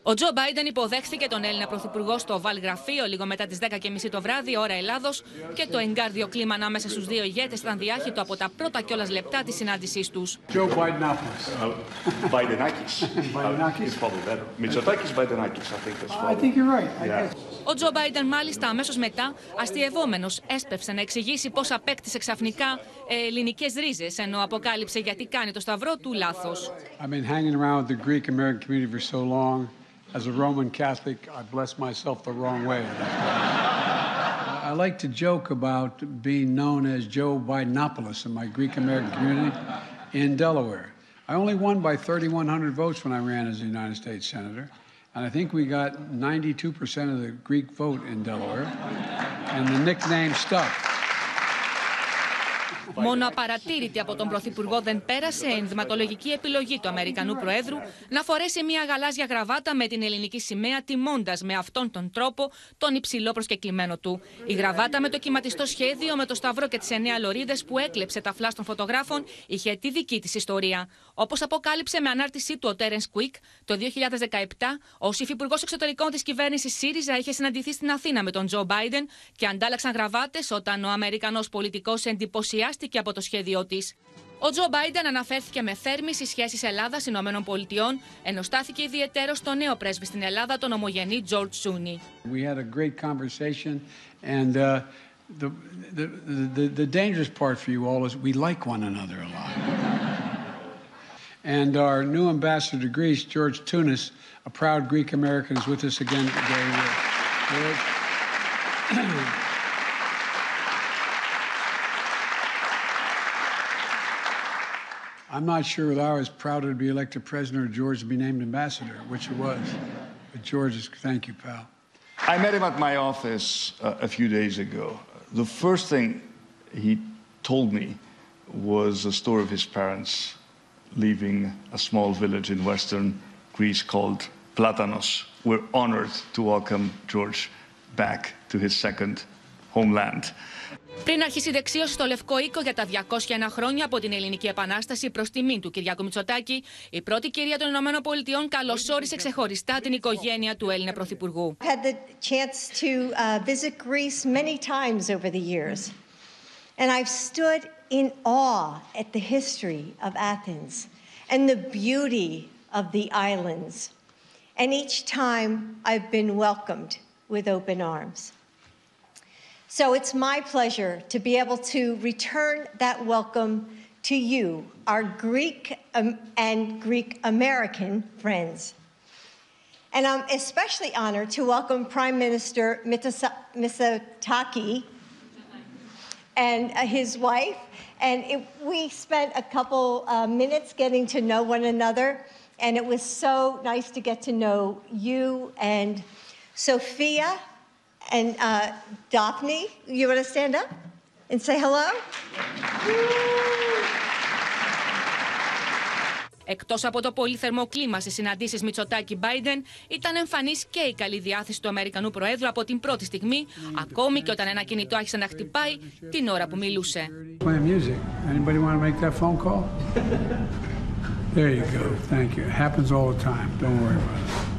Ο Τζο Μπάιντεν υποδέχθηκε τον Έλληνα Πρωθυπουργό στο Oval γραφείο λίγο μετά τις 10:30 το βράδυ, ώρα Ελλάδος, και το εγκάρδιο κλίμα ανάμεσα στους δύο ηγέτες ήταν διάχυτο από τα πρώτα κιόλας λεπτά της συνάντησής τους. Ο Τζο Μπάιντεν μάλιστα αμέσως μετά, αστειευόμενος, έσπευσε να εξηγήσει πώς απέκτησε ξαφνικά ελληνικές ρίζες, ενώ αποκάλυψε γιατί κάνει το σταυρό του λάθος. I've been hanging around with the Greek American community for so long. As a Roman Catholic, I bless myself the wrong way. I like to joke about being known as Joe Bidenopoulos in my Greek American community in Delaware. I only won by 3,100 votes when I ran as a United States Senator. And I think we got 92% of the Greek vote in Delaware. And the nickname stuck. Μόνο απαρατήρητη από τον Πρωθυπουργό δεν πέρασε ενδυματολογική επιλογή του Αμερικανού Προέδρου να φορέσει μια γαλάζια γραβάτα με την ελληνική σημαία, τιμώντας με αυτόν τον τρόπο τον υψηλό προσκεκλημένο του. Η γραβάτα με το κυματιστό σχέδιο, με το σταυρό και τις 9 λωρίδες που έκλεψε τα φλας των φωτογράφων, είχε τη δική της ιστορία. Όπως αποκάλυψε με ανάρτησή του ο Τέρενς Κουίκ, το 2017, ως υφυπουργός εξωτερικών της κυβέρνησης ΣΥΡΙΖΑ είχε συναντηθεί στην Αθήνα με τον Τζο Μπάιντεν και αντάλλαξαν γραβάτες όταν ο Αμερικανός πολιτικός εντυπωσιάστηκε από το σχέδιό της. Ο Τζο Μπάιντεν αναφέρθηκε με θέρμη στις σχέσεις Ελλάδας-Ηνωμένων Πολιτειών, ενώ στάθηκε ιδιαιτέρως στο νέο πρέσβη στην Ελλάδα, τον ομογενή Τζορτζ Σούνι. We had a great conversation and the dangerous part for you all is we like one another a lot. And our new ambassador to Greece, George Tunis, a proud Greek American, is with us again today. I'm not sure whether I was prouder to be elected president or George to be named ambassador, which it was. But George, thank you, pal. I met him at my office a few days ago. The first thing he told me was a story of his parents leaving a small village in western Greece called Platanos. We're honored to welcome George back to his second homeland. Πριν αρχίσει η δεξίωση στο Λευκό Οίκο για τα 201 χρόνια από την Ελληνική Επανάσταση προς τιμήν του Κυριάκου Μητσοτάκη, η πρώτη κυρία των Ηνωμένων Πολιτειών καλωσόρισε ξεχωριστά την οικογένεια του Έλληνα Πρωθυπουργού. Had the chance to visit Greece many times over the years, and I've stood in awe at the history of Athens and the beauty of the islands, and each time I've been welcomed with open arms. So it's my pleasure to be able to return that welcome to you, our Greek and Greek American friends. And I'm especially honored to welcome Prime Minister Mitsotakis and his wife. And we spent a couple minutes getting to know one another, and it was so nice to get to know you and Sophia. And Daphne, you want to stand up and say hello? Εκτός από το πολύ θερμό κλίμα στις συναντήσεις Μητσοτάκη-Μπάιντεν, ήταν εμφανής και η καλή διάθεση του Αμερικανού Προέδρου από την πρώτη στιγμή, ακόμη και όταν ένα κινητό άρχισε να χτυπάει την ώρα που μιλούσε. There you go. Thank you. It happens all the time. Don't worry about it.